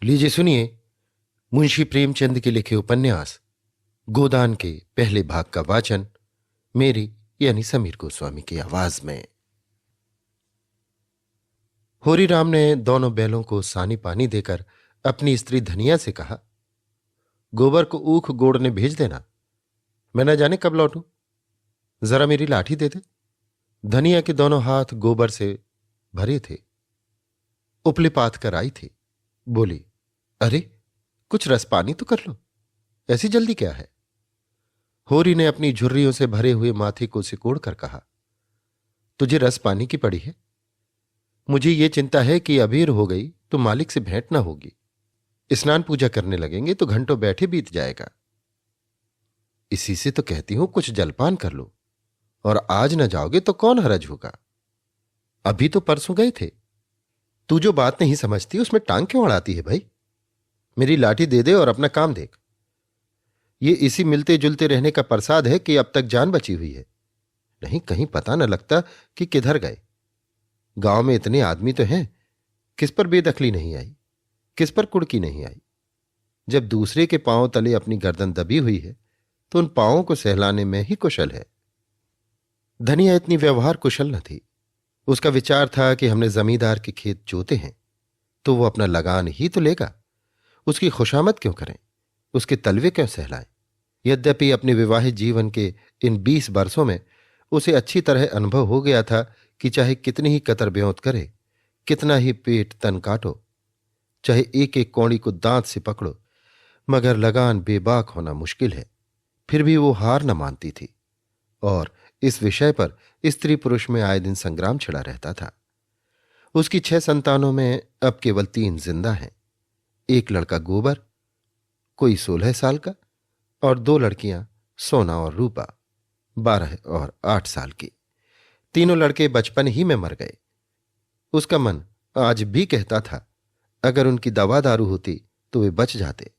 लीजिए सुनिए मुंशी प्रेमचंद के लिखे उपन्यास गोदान के पहले भाग का वाचन मेरी यानी समीर गोस्वामी की आवाज में। होरीराम ने दोनों बैलों को सानी पानी देकर अपनी स्त्री धनिया से कहा, गोबर को ऊख गोड़ने भेज देना, मैं न जाने कब लौटूं। जरा मेरी लाठी दे दे। धनिया के दोनों हाथ गोबर से भरे थे, उपले पात कर आई थी। बोली, अरे कुछ रस पानी तो कर लो, ऐसी जल्दी क्या है। होरी ने अपनी झुर्रियों से भरे हुए माथे को सिकोड़ कर कहा, तुझे रस पानी की पड़ी है। मुझे ये चिंता है कि अबीर हो गई तो मालिक से भेंट ना होगी। स्नान पूजा करने लगेंगे तो घंटों बैठे बीत जाएगा। इसी से तो कहती हूं कुछ जलपान कर लो, और आज न जाओगे तो कौन हरज होगा। अभी तो परसों गए थे। तू जो बात नहीं समझती उसमें टांग क्यों अड़ाती है भाई। मेरी लाठी दे दे और अपना काम देख। ये इसी मिलते जुलते रहने का प्रसाद है कि अब तक जान बची हुई है, नहीं कहीं पता न लगता कि किधर गए। गांव में इतने आदमी तो हैं, किस पर बेदखली नहीं आई, किस पर कुड़की नहीं आई। जब दूसरे के पांव तले अपनी गर्दन दबी हुई है तो उन पांवों को सहलाने में ही कुशल है। धनिया इतनी व्यवहार कुशल न थी। उसका विचार था कि हमने जमींदार के खेत जोते हैं तो वो अपना लगान ही तो लेगा, उसकी खुशामद क्यों करें, उसके तलवे क्यों सहलाएं। यद्यपि अपने विवाहित जीवन के इन 20 वर्षों में उसे अच्छी तरह अनुभव हो गया था कि चाहे कितनी ही कतर ब्योंत करे, कितना ही पेट तन काटो, चाहे एक एक कौड़ी को दांत से पकड़ो, मगर लगान बेबाक होना मुश्किल है। फिर भी वो हार न मानती थी और इस विषय पर स्त्री पुरुष में आए दिन संग्राम छिड़ा रहता था। उसकी 6 संतानों में अब केवल 3 जिंदा हैं। एक लड़का गोबर, कोई 16 साल का, और 2 लड़कियां सोना और रूपा, 12 और 8 साल की। तीनों लड़के बचपन ही में मर गए। उसका मन आज भी कहता था अगर उनकी दवा दारू होती तो वे बच जाते,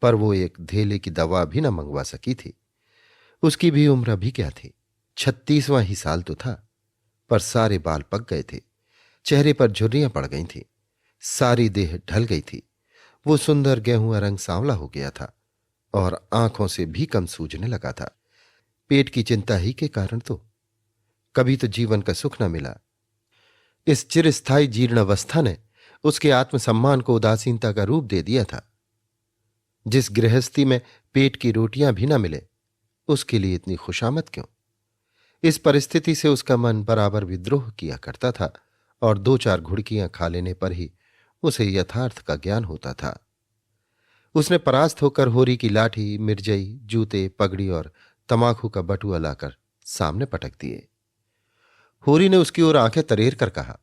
पर वो एक धेले की दवा भी न मंगवा सकी थी। उसकी भी उम्र अभी क्या थी, 36वां ही साल तो था, पर सारे बाल पक गए थे, चेहरे पर झुर्रियां पड़ गई थीं, सारी देह ढल गई थी। वो सुंदर गेहुआ रंग सांवला हो गया था और आंखों से भी कम सूझने लगा था। पेट की चिंता ही के कारण तो। कभी तो जीवन का सुख न मिला। इस चिरस्थायी जीर्णावस्था ने उसके आत्मसम्मान को उदासीनता का रूप दे दिया था। जिस गृहस्थी में पेट की रोटियां भी न मिले उसके लिए इतनी खुशामद क्यों। इस परिस्थिति से उसका मन बराबर विद्रोह किया करता था और 2-4 घुड़कियां खा लेने पर ही उसे यथार्थ का ज्ञान होता था। उसने परास्त होकर होरी की लाठी, मिर्जई, जूते, पगड़ी और तमाकू का बटुआ लाकर सामने पटक दिए। होरी ने उसकी ओर आंखें तरेर कर कहा,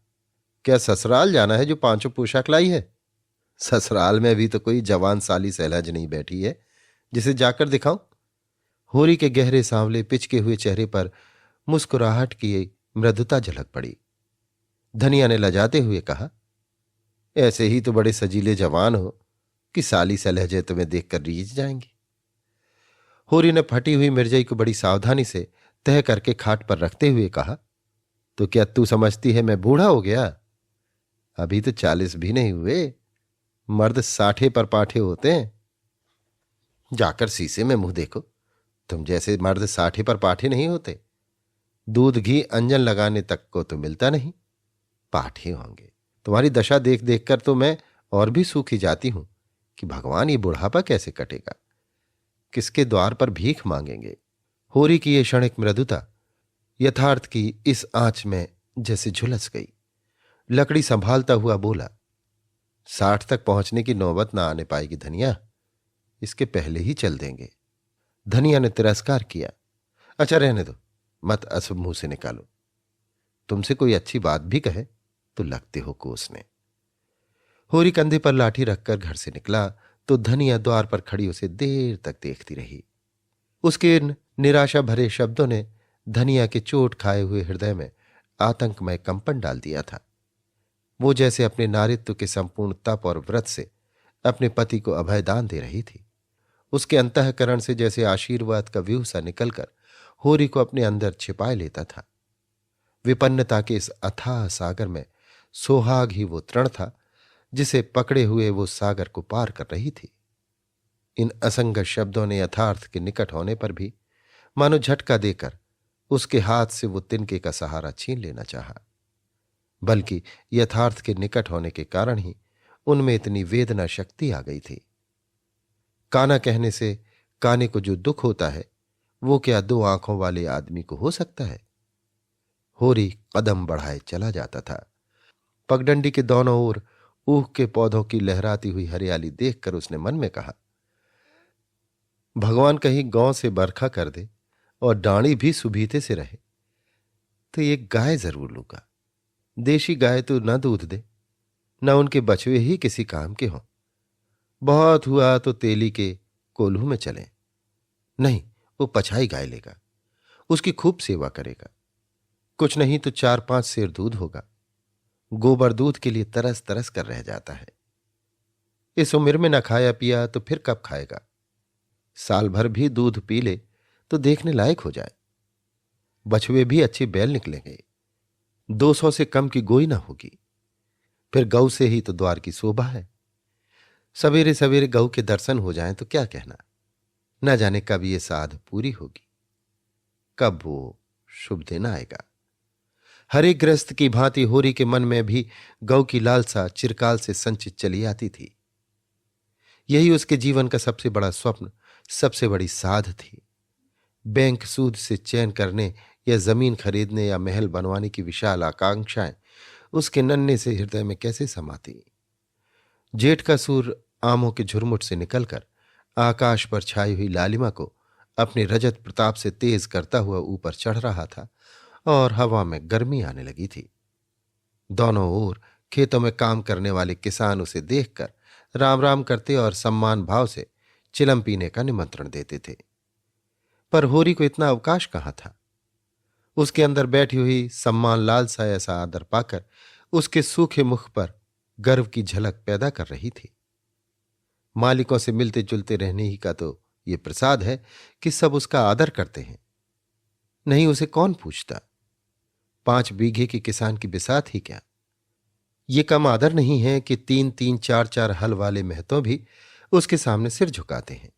क्या ससुराल जाना है जो 5 पोशाक लाई है। ससुराल में भी तो कोई जवान साली सहलज नहीं बैठी है जिसे जाकर दिखाऊं। होरी के गहरे सांवले पिचके हुए चेहरे पर मुस्कुराहट की मृदुता झलक पड़ी। धनिया ने लजाते हुए कहा, ऐसे ही तो बड़े सजीले जवान हो कि साली सलहजे तुम्हें देखकर रीझ जाएंगी। होरी ने फटी हुई मिर्जई को बड़ी सावधानी से तह करके खाट पर रखते हुए कहा, तो क्या तू समझती है मैं बूढ़ा हो गया। अभी तो 40 भी नहीं हुए, मर्द 60 पर पाठे होते हैं। जाकर शीशे में मुंह देखो, तुम जैसे मर्द 60 पर पाठे नहीं होते। दूध घी अंजन लगाने तक को तो मिलता नहीं, पाठे होंगे। तुम्हारी दशा देख देखकर तो मैं और भी सूखी जाती हूं कि भगवान ये बुढ़ापा कैसे कटेगा, किसके द्वार पर भीख मांगेंगे। होरी की ये क्षणिक मृदुता यथार्थ की इस आंच में जैसे झुलस गई। लकड़ी संभालता हुआ बोला, 60 तक पहुंचने की नौबत ना आने पाएगी धनिया, इसके पहले ही चल देंगे। धनिया ने तिरस्कार किया, अच्छा रहने दो, मत अशुभ मुंह से निकालो। तुमसे कोई अच्छी बात भी कहे तो लगते हो कोसने। होरी कंधे पर लाठी रखकर घर से निकला तो धनिया द्वार पर खड़ी उसे देर तक देखती रही। उसके इन निराशा भरे शब्दों ने धनिया के चोट खाए हुए हृदय में आतंकमय कंपन डाल दिया था। वो जैसे अपने नारित्व के संपूर्ण तप और व्रत से अपने पति को अभयदान दे रही थी। उसके अंतःकरण से जैसे आशीर्वाद का व्यूह सा निकलकर होरी को अपने अंदर छिपाए लेता था। विपन्नता के इस अथाह सागर में सोहाग ही वो तृण था जिसे पकड़े हुए वो सागर को पार कर रही थी। इन असंगत शब्दों ने यथार्थ के निकट होने पर भी मानो झटका देकर उसके हाथ से वो तिनके का सहारा छीन लेना चाहा। बल्कि यथार्थ के निकट होने के कारण ही उनमें इतनी वेदना शक्ति आ गई थी। काना कहने से काने को जो दुख होता है वो क्या दो आंखों वाले आदमी को हो सकता है। होरी कदम बढ़ाए चला जाता था। पगडंडी के दोनों ओर ऊख के पौधों की लहराती हुई हरियाली देखकर उसने मन में कहा, भगवान कहीं गांव से बरखा कर दे और डाणी भी सुबीते से रहे तो एक गाय जरूर लूंगा। देशी गाय तो न दूध दे, न उनके बछवे ही किसी काम के हों। बहुत हुआ तो तेली के कोल्हू में चले। नहीं, वो पछाई गाय लेगा, उसकी खूब सेवा करेगा। कुछ नहीं तो 4-5 सेर दूध होगा। गोबर दूध के लिए तरस तरस कर रह जाता है। इस उम्र में न खाया पिया तो फिर कब खाएगा। साल भर भी दूध पी ले तो देखने लायक हो जाए। बछवे भी अच्छे बैल निकलेंगे। 200 से कम की गोई ना होगी। फिर गऊ से ही तो द्वार की शोभा है। सवेरे सवेरे गऊ के दर्शन हो जाएं तो क्या कहना। न जाने कब ये साध पूरी होगी, कब वो शुभ दिन आएगा। हर एक गृहस्थ की भांति होरी के मन में भी गौ की लालसा चिरकाल से संचित चली आती थी। यही उसके जीवन का सबसे बड़ा स्वप्न, सबसे बड़ी साध थी। बैंक सूद से चैन करने या जमीन खरीदने या महल बनवाने की विशाल आकांक्षाएं उसके नन्हे से हृदय में कैसे समाती। जेठ का सूर्य आमों के झुरमुट से निकलकर आकाश पर छाई हुई लालिमा को अपने रजत प्रताप से तेज करता हुआ ऊपर चढ़ रहा था और हवा में गर्मी आने लगी थी। दोनों ओर खेतों में काम करने वाले किसान उसे देखकर राम राम करते और सम्मान भाव से चिलम पीने का निमंत्रण देते थे। पर होरी को इतना अवकाश कहाँ था। उसके अंदर बैठी हुई सम्मान लालसा ऐसा आदर पाकर उसके सूखे मुख पर गर्व की झलक पैदा कर रही थी। मालिकों से मिलते जुलते रहने ही का तो ये प्रसाद है कि सब उसका आदर करते हैं। नहीं उसे कौन पूछता। 5 बीघे की किसान की बिसात ही क्या। ये कम आदर नहीं है कि 3-3, 4-4 हल वाले महतों भी उसके सामने सिर झुकाते हैं।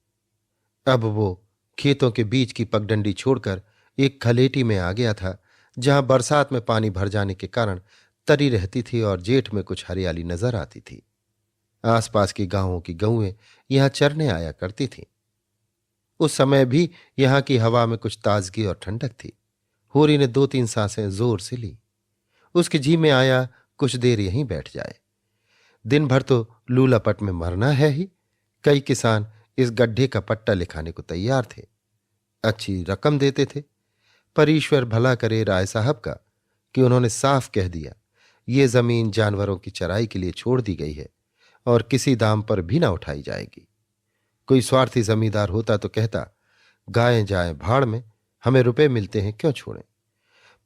अब वो खेतों के बीच की पगडंडी छोड़कर एक खलेटी में आ गया था, जहां बरसात में पानी भर जाने के कारण तरी रहती थी और जेठ में कुछ हरियाली नजर आती थी। आसपास के गांवों की गऊएं यहां चरने आया करती थीं। उस समय भी यहां की हवा में कुछ ताजगी और ठंडक थी। होरी ने 2-3 सांसें जोर से ली। उसके जी में आया कुछ देर यहीं बैठ जाए। दिन भर तो लू लपट में मरना है ही। कई किसान इस गड्ढे का पट्टा लिखाने को तैयार थे, अच्छी रकम देते थे। पर ईश्वर भला करे राय साहब का कि उन्होंने साफ कह दिया ये जमीन जानवरों की चराई के लिए छोड़ दी गई है और किसी दाम पर भी ना उठाई जाएगी। कोई स्वार्थी जमींदार होता तो कहता गायें जाएं भाड़ में, हमें रुपए मिलते हैं क्यों छोड़ें।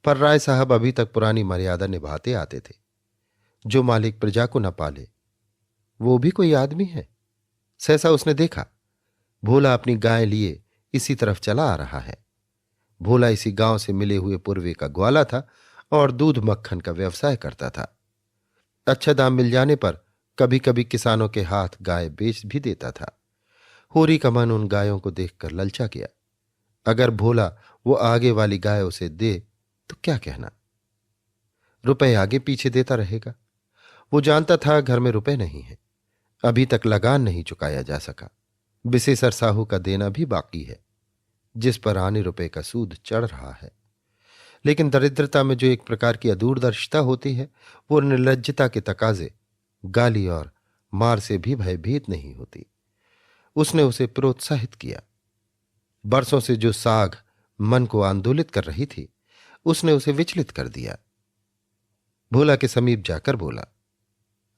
पर राय साहब अभी तक पुरानी मर्यादा निभाते आते थे। जो मालिक प्रजा को न पाले वो भी कोई आदमी है। सहसा उसने देखा भोला अपनी गाय लिए इसी तरफ चला आ रहा है। भोला इसी गांव से मिले हुए पूर्वे का ग्वाला था और दूध मक्खन का व्यवसाय करता था। अच्छा दाम मिल जाने पर कभी कभी किसानों के हाथ गाय बेच भी देता था। होरी का मन उन गायों को देखकर ललचा गया। अगर भोला वो आगे वाली गाय उसे दे तो क्या कहना। रुपए आगे पीछे देता रहेगा। वो जानता था घर में रुपए नहीं है। अभी तक लगान नहीं चुकाया जा सका। बिसेसर साहू का देना भी बाकी है, जिस पर आने रुपए का सूद चढ़ रहा है। लेकिन दरिद्रता में जो एक प्रकार की अदूरदर्शिता होती है वो निर्लज्जता के तकाजे, गाली और मार से भी भयभीत नहीं होती। उसने उसे प्रोत्साहित किया। बरसों से जो साग मन को आंदोलित कर रही थी उसने उसे विचलित कर दिया। भोला के समीप जाकर बोला,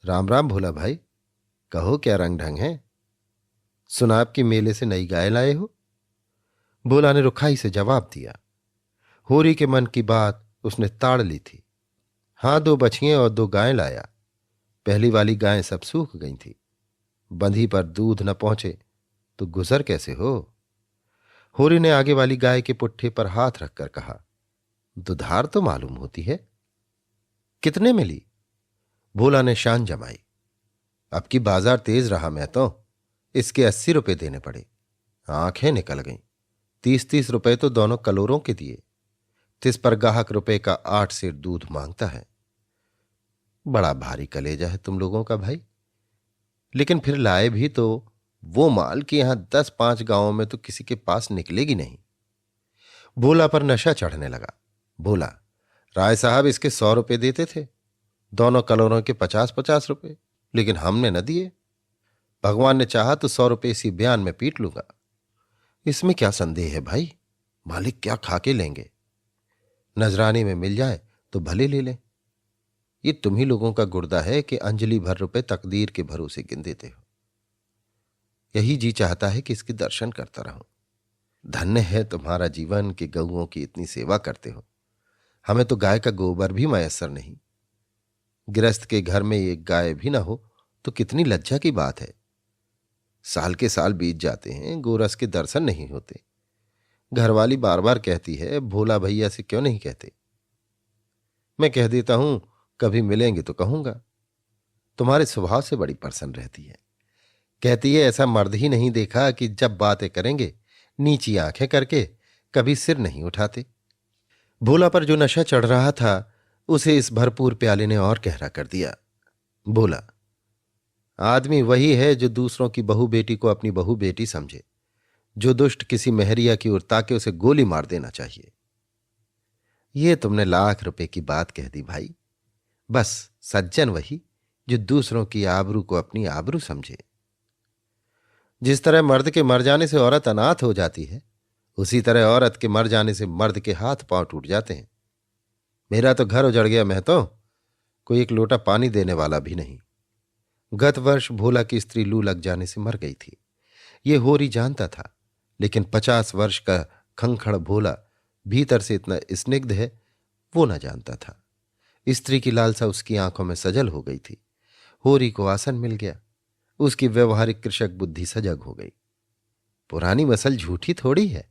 राम राम भोला भाई, कहो क्या रंग ढंग है। सुना आपकी मेले से नई गाय लाए हो। भोला ने रुखाई से जवाब दिया। होरी के मन की बात उसने ताड़ ली थी। हां, 2 बछियां और 2 गायें लाया। पहली वाली गायें सब सूख गई थी। बंधी पर दूध न पहुंचे तो गुजर कैसे हो। होरी ने आगे वाली गाय के पुट्ठे पर हाथ रखकर कहा, दुधार तो मालूम होती है। कितने में ली। भोला ने शान जमाई। अब की बाजार तेज रहा मैं तो, इसके 80 रुपए देने पड़े। आंखें निकल गईं। 30-30 रुपए तो दोनों कलोरों के दिए। तिस पर गाहक रुपए का 8 सेर दूध मांगता है। बड़ा भारी कलेजा है तुम लोगों का भाई। लेकिन फिर लाए भी तो वो माल कि यहां 10-5 गांवों में तो किसी के पास निकलेगी नहीं। भोला पर नशा चढ़ने लगा। बोला, राय साहब इसके 100 रुपए देते थे, दोनों कलोरों के 50-50 रुपए, लेकिन हमने न दिए। भगवान ने चाहा तो 100 रुपए इसी बयान में पीट लूंगा। इसमें क्या संदेह है भाई, मालिक क्या खाके लेंगे। नजराने में मिल जाए तो भले ले लें। ये तुम ही लोगों का गुर्दा है कि अंजलि भर रुपए तकदीर के भरोसे गिन देते हो। यही जी चाहता है कि इसके दर्शन करता रहूं। धन्य है तुम्हारा जीवन कि गऊओं की इतनी सेवा करते हो। हमें तो गाय का गोबर भी मयस्सर नहीं। गृहस्थ के घर में एक गाय भी ना हो तो कितनी लज्जा की बात है। साल के साल बीत जाते हैं, गोरस के दर्शन नहीं होते। घरवाली बार बार कहती है, भोला भैया से क्यों नहीं कहते। मैं कह देता हूं, कभी मिलेंगे तो कहूंगा। तुम्हारे स्वभाव से बड़ी प्रसन्न रहती है। कहती है, ऐसा मर्द ही नहीं देखा कि जब बातें करेंगे नीची आंखें करके कभी सिर नहीं उठाते। भोला पर जो नशा चढ़ रहा था उसे इस भरपूर प्याले ने और गहरा कर दिया। बोला, आदमी वही है जो दूसरों की बहू बेटी को अपनी बहू बेटी समझे। जो दुष्ट किसी मेहरिया की ओर ताके उसे गोली मार देना चाहिए। ये तुमने लाख रुपए की बात कह दी भाई। बस सज्जन वही जो दूसरों की आबरू को अपनी आबरू समझे। जिस तरह मर्द के मर जाने से औरत अनाथ हो जाती है, उसी तरह औरत के मर जाने से मर्द के हाथ पांव टूट जाते हैं। मेरा तो घर उजड़ गया, मैं तो कोई एक लोटा पानी देने वाला भी नहीं। गत वर्ष भोला की स्त्री लू लग जाने से मर गई थी। ये होरी जानता था, लेकिन 50 वर्ष का खंखड़ भोला भीतर से इतना स्निग्ध है वो न जानता था। स्त्री की लालसा उसकी आंखों में सजल हो गई थी। होरी को आसन मिल गया। उसकी व्यवहारिक कृषक बुद्धि सजग हो गई। पुरानी मसल झूठी थोड़ी है।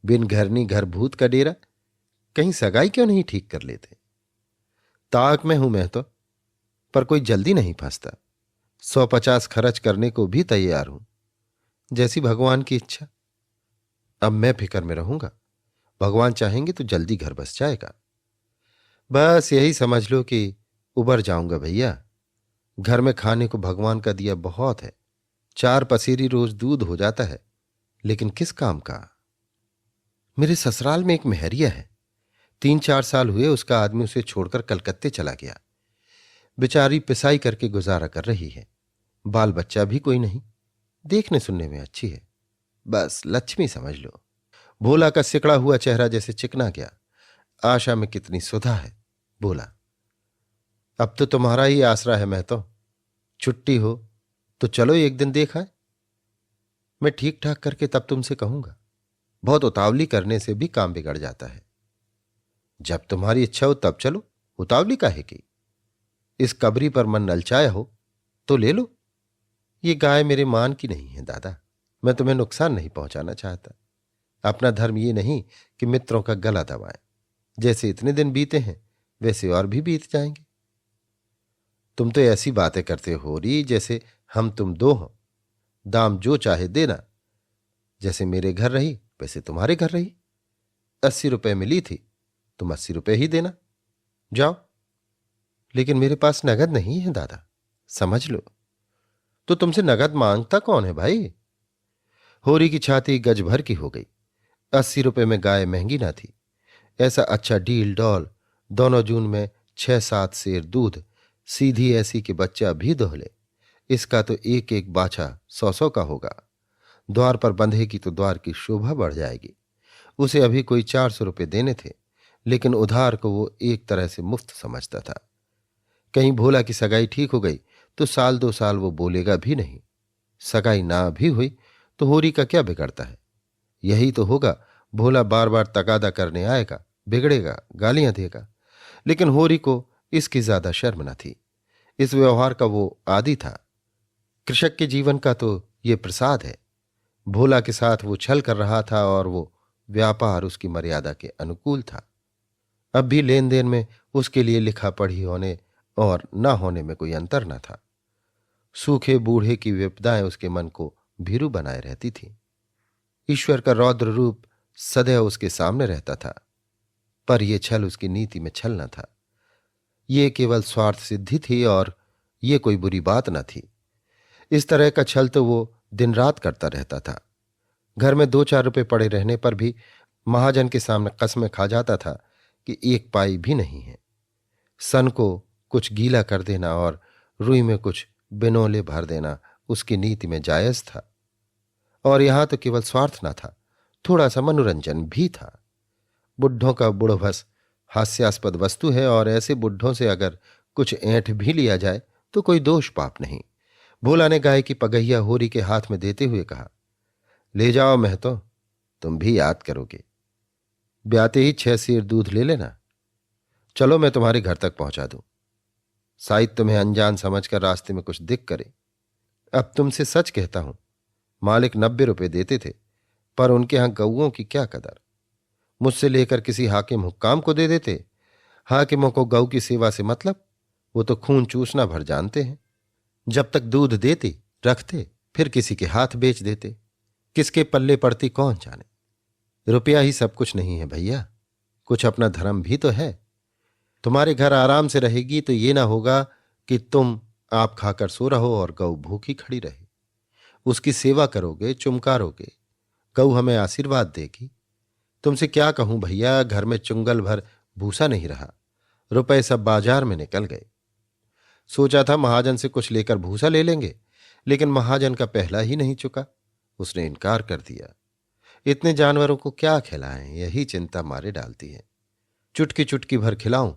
बिन घरनी घर भूत का डेरा, कहीं सगाई क्यों नहीं ठीक कर लेते। ताक में हूं मैं तो, पर कोई जल्दी नहीं फंसता। 150 खर्च करने को भी तैयार हूं, जैसी भगवान की इच्छा। अब मैं फिक्र में रहूंगा। भगवान चाहेंगे तो जल्दी घर बस जाएगा। बस यही समझ लो कि उबर जाऊंगा भैया। घर में खाने को भगवान का दिया बहुत है। 4 पसेरी रोज दूध हो जाता है, लेकिन किस काम का। मेरे ससुराल में एक मेहरिया है। 3-4 साल हुए उसका आदमी उसे छोड़कर कलकत्ते चला गया। बेचारी पिसाई करके गुजारा कर रही है। बाल बच्चा भी कोई नहीं। देखने सुनने में अच्छी है, बस लक्ष्मी समझ लो। भोला का सिकड़ा हुआ चेहरा जैसे चिकना गया। आशा में कितनी सुधा है। बोला, अब तो तुम्हारा ही आसरा है। मैं तो छुट्टी हो तो चलो एक दिन देखा। मैं ठीक ठाक करके तब तुमसे कहूंगा। बहुत उतावली करने से भी काम बिगड़ जाता है। जब तुम्हारी इच्छा हो तब चलो, उतावली काहे की। इस कबरी पर मन ललचाया हो तो ले लो। ये गाय मेरे मान की नहीं है दादा। मैं तुम्हें नुकसान नहीं पहुंचाना चाहता। अपना धर्म ये नहीं कि मित्रों का गला दबाएं। जैसे इतने दिन बीते हैं वैसे और भी बीत जाएंगे। तुम तो ऐसी बातें करते हो री जैसे हम तुम दो हो। दाम जो चाहे देना। जैसे मेरे घर रही वैसे तुम्हारे घर रही। 80 रुपए मिली थी, तुम 80 रुपए ही देना। जाओ। लेकिन मेरे पास नगद नहीं है दादा, समझ लो। तो तुमसे नगद मांगता कौन है भाई। होरी की छाती गज भर की हो गई। 80 रुपए में गाय महंगी ना थी। ऐसा अच्छा डील डॉल, दोनों जून में 6-7 सेर दूध, सीधी ऐसी कि बच्चा भी दोहले। इसका तो एक एक बाछा 100-100 का होगा। द्वार पर बंधेगी तो द्वार की शोभा बढ़ जाएगी। उसे अभी कोई 400 रुपये देने थे, लेकिन उधार को वो एक तरह से मुफ्त समझता था। कहीं भोला की सगाई ठीक हो गई तो 1-2 साल वो बोलेगा भी नहीं। सगाई ना भी हुई तो होरी का क्या बिगड़ता है। यही तो होगा, भोला बार बार तगादा करने आएगा, बिगड़ेगा, गालियां देगा। लेकिन होरी को इसकी ज्यादा शर्म न थी। इस व्यवहार का वो आदी था। कृषक के जीवन का तो ये प्रसाद है। भोला के साथ वो छल कर रहा था और वो व्यापार उसकी मर्यादा के अनुकूल था। अब भी लेन देन में उसके लिए लिखा पढ़ी होने और ना होने में कोई अंतर न था। सूखे बूढ़े की विपदाएं उसके मन को भीरू बनाए रहती थीं। ईश्वर का रौद्र रूप सदैव उसके सामने रहता था, पर यह छल उसकी नीति में छल न था। ये केवल स्वार्थ सिद्धि थी और ये कोई बुरी बात न थी। इस तरह का छल तो वो दिन रात करता रहता था। घर में 2-4 रुपए पड़े रहने पर भी महाजन के सामने कसमें खा जाता था कि 1 पाई भी नहीं है। सन को कुछ गीला कर देना और रुई में कुछ बिनोले भर देना उसकी नीति में जायज था। और यहां तो केवल स्वार्थ न था, थोड़ा सा मनोरंजन भी था। बुढ़ों का बुढ़भस हास्यास्पद वस्तु है और ऐसे बुढ़ों से अगर कुछ ऐंठ भी लिया जाए तो कोई दोष पाप नहीं। भोला ने गाय की पगहिया होरी के हाथ में देते हुए कहा, ले जाओ महतो, तुम भी याद करोगे। ब्याते ही 6 सेर दूध ले लेना। चलो मैं तुम्हारे घर तक पहुंचा दूं। शायद तुम्हें अनजान समझकर रास्ते में कुछ दिख करे। अब तुमसे सच कहता हूं, मालिक 90 रुपए देते थे, पर उनके यहां गऊओं की क्या कदर। मुझसे लेकर किसी हाकिम हुक्काम को दे देते। हाकिमों को गऊ की सेवा से मतलब, वो तो खून चूसना भर जानते हैं। जब तक दूध देते रखते, फिर किसी के हाथ बेच देते। किसके पल्ले पड़ती कौन जाने। रुपया ही सब कुछ नहीं है भैया, कुछ अपना धर्म भी तो है। तुम्हारे घर आराम से रहेगी तो ये ना होगा कि तुम आप खाकर सो रहो और गऊ भूखी खड़ी रहे। उसकी सेवा करोगे, चुमकारोगे, गऊ हमें आशीर्वाद देगी। तुमसे क्या कहूं भैया, घर में चुंगल भर भूसा नहीं रहा। रुपए सब बाजार में निकल गए। सोचा था महाजन से कुछ लेकर भूसा ले लेंगे, लेकिन महाजन का पहला ही नहीं चुका। उसने इनकार कर दिया। इतने जानवरों को क्या खिलाएं, यही चिंता मारे डालती है। चुटकी चुटकी भर खिलाऊं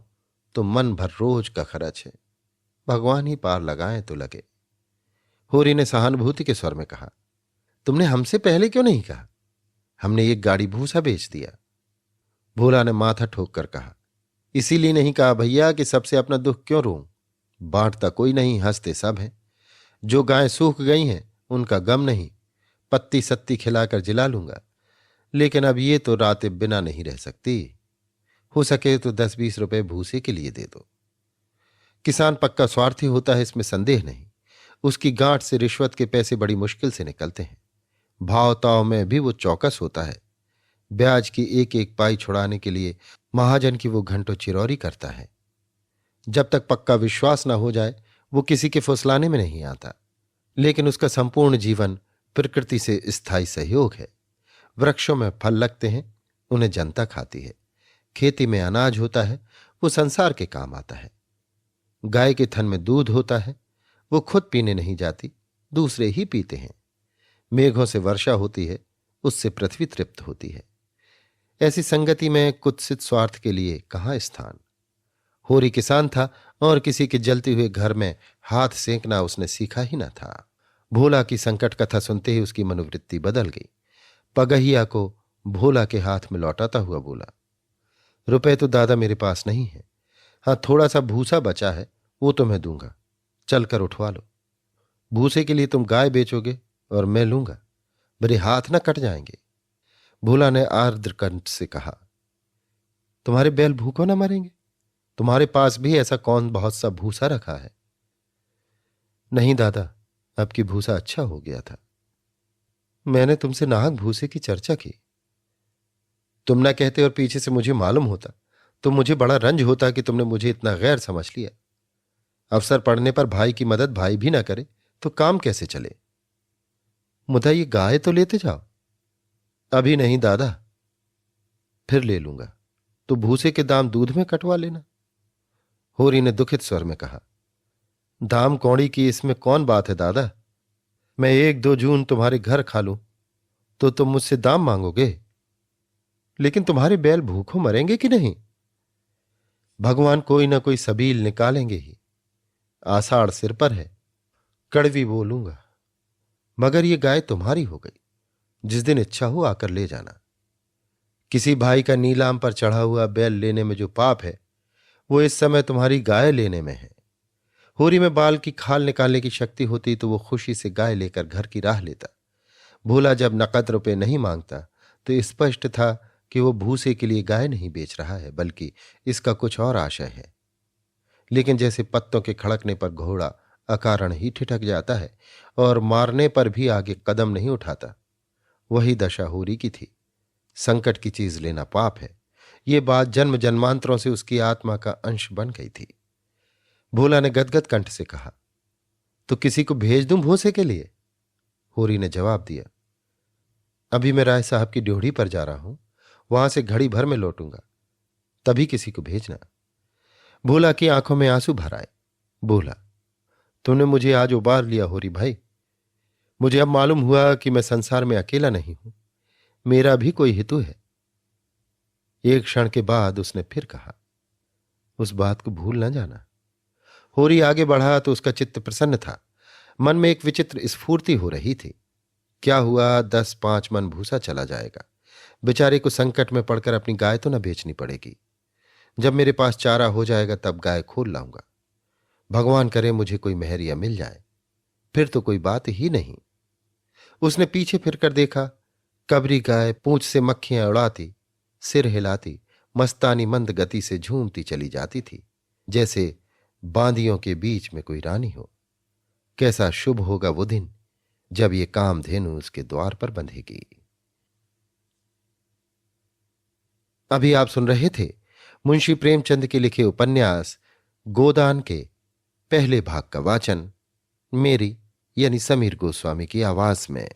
तो मन भर रोज का खर्च है। भगवान ही पार लगाएं तो लगे। होरी ने सहानुभूति के स्वर में कहा, तुमने हमसे पहले क्यों नहीं कहा? हमने 1 गाड़ी भूसा बेच दिया। भोला ने माथा ठोक कर कहा, इसीलिए नहीं कहा भैया कि सबसे अपना दुख क्यों रोऊं। बांटता कोई नहीं, हंसते सब हैं। जो गायें सूख गई हैं उनका गम नहीं, पत्ती सत्ती खिलाकर जिला लूंगा। लेकिन अब ये तो रातें बिना नहीं रह सकती। हो सके तो 10-20 रुपए भूसे के लिए दे दो। किसान पक्का स्वार्थी होता है, इसमें संदेह नहीं। उसकी गांठ से रिश्वत के पैसे बड़ी मुश्किल से निकलते हैं। भाव ताव में भी वो चौकस होता है। ब्याज की 1-1 पाई छुड़ाने के लिए महाजन की वो घंटों चिरौरी करता है। जब तक पक्का विश्वास न हो जाए वो किसी के फुसलाने में नहीं आता। लेकिन उसका संपूर्ण जीवन प्रकृति से स्थायी सहयोग है। वृक्षों में फल लगते हैं, उन्हें जनता खाती है। खेती में अनाज होता है, वो संसार के काम आता है। गाय के थन में दूध होता है, वो खुद पीने नहीं जाती, दूसरे ही पीते हैं। मेघों से वर्षा होती है, उससे पृथ्वी तृप्त होती है। ऐसी संगति में कुत्सित स्वार्थ के लिए कहाँ स्थान। होरी किसान था और किसी के जलते हुए घर में हाथ सेंकना उसने सीखा ही न था। भोला की संकट कथा सुनते ही उसकी मनोवृत्ति बदल गई। पगहिया को भोला के हाथ में लौटाता हुआ बोला, रुपए तो दादा मेरे पास नहीं है। हाँ, थोड़ा सा भूसा बचा है, वो तो मैं दूंगा। चलकर उठवा लो। भूसे के लिए तुम गाय बेचोगे और मैं लूंगा, मेरे हाथ न कट जाएंगे। भोला ने आर्द्र कंठ से कहा, तुम्हारे बैल भूखों न मरेंगे? तुम्हारे पास भी ऐसा कौन बहुत सा भूसा रखा है? नहीं दादा, अब की भूसा अच्छा हो गया था। मैंने तुमसे नाहक भूसे की चर्चा की। तुम न कहते और पीछे से मुझे मालूम होता तो मुझे बड़ा रंज होता कि तुमने मुझे इतना गैर समझ लिया। अवसर पड़ने पर भाई की मदद भाई भी ना करे तो काम कैसे चले? मुदा ये गाय तो लेते जाओ। अभी नहीं दादा, फिर ले लूंगा। तो भूसे के दाम दूध में कटवा लेना। होरी ने दुखित स्वर में कहा, दाम कौड़ी की इसमें कौन बात है दादा? मैं 1-2 जून तुम्हारे घर खा लूं तो तुम मुझसे दाम मांगोगे? लेकिन तुम्हारे बैल भूखों मरेंगे कि नहीं? भगवान कोई ना कोई सबील निकालेंगे ही। आषाढ़ सिर पर है, कड़वी बोलूंगा। मगर ये गाय तुम्हारी हो गई, जिस दिन इच्छा हो आकर ले जाना। किसी भाई का नीलाम पर चढ़ा हुआ बैल लेने में जो पाप है वो इस समय तुम्हारी गाय लेने में है। होरी में बाल की खाल निकालने की शक्ति होती तो वो खुशी से गाय लेकर घर की राह लेता। भोला जब नकद रुपए नहीं मांगता तो स्पष्ट था कि वो भूसे के लिए गाय नहीं बेच रहा है, बल्कि इसका कुछ और आशय है। लेकिन जैसे पत्तों के खड़कने पर घोड़ा अकारण ही ठिठक जाता है और मारने पर भी आगे कदम नहीं उठाता। वही दशा होरी की थी। संकट की चीज लेना पाप है, ये बात जन्म जन्मांतरों से उसकी आत्मा का अंश बन गई थी। भोला ने गदगद कंठ से कहा, तो किसी को भेज दूं भूसे के लिए? होरी ने जवाब दिया, अभी मैं राय साहब की ड्योढ़ी पर जा रहा हूं, वहां से घड़ी भर में लौटूंगा, तभी किसी को भेजना। भोला की आंखों में आंसू भर आए। बोला, तूने मुझे आज उबार लिया होरी भाई। मुझे अब मालूम हुआ कि मैं संसार में अकेला नहीं हूं, मेरा भी कोई हितु है। एक क्षण के बाद उसने फिर कहा, उस बात को भूल न जाना। होरी आगे बढ़ा तो उसका चित्त प्रसन्न था। मन में एक विचित्र स्फूर्ति हो रही थी। क्या हुआ, 10-5 मन भूसा चला जाएगा। बेचारे को संकट में पड़कर अपनी गाय तो न बेचनी पड़ेगी। जब मेरे पास चारा हो जाएगा तब गाय खोल लाऊंगा। भगवान करे मुझे कोई मेहरिया मिल जाए, फिर तो कोई बात ही नहीं। उसने पीछे फिरकर देखा। कबरी गाय पूंछ से मक्खियां उड़ाती, सिर हिलाती, मस्तानी मंद गति से झूमती चली जाती थी, जैसे बांदियों के बीच में कोई रानी हो। कैसा शुभ होगा वो दिन जब ये कामधेनु उसके द्वार पर बंधेगी। अभी आप सुन रहे थे मुंशी प्रेमचंद के लिखे उपन्यास गोदान के पहले भाग का वाचन मेरी यानी समीर गोस्वामी की आवाज में।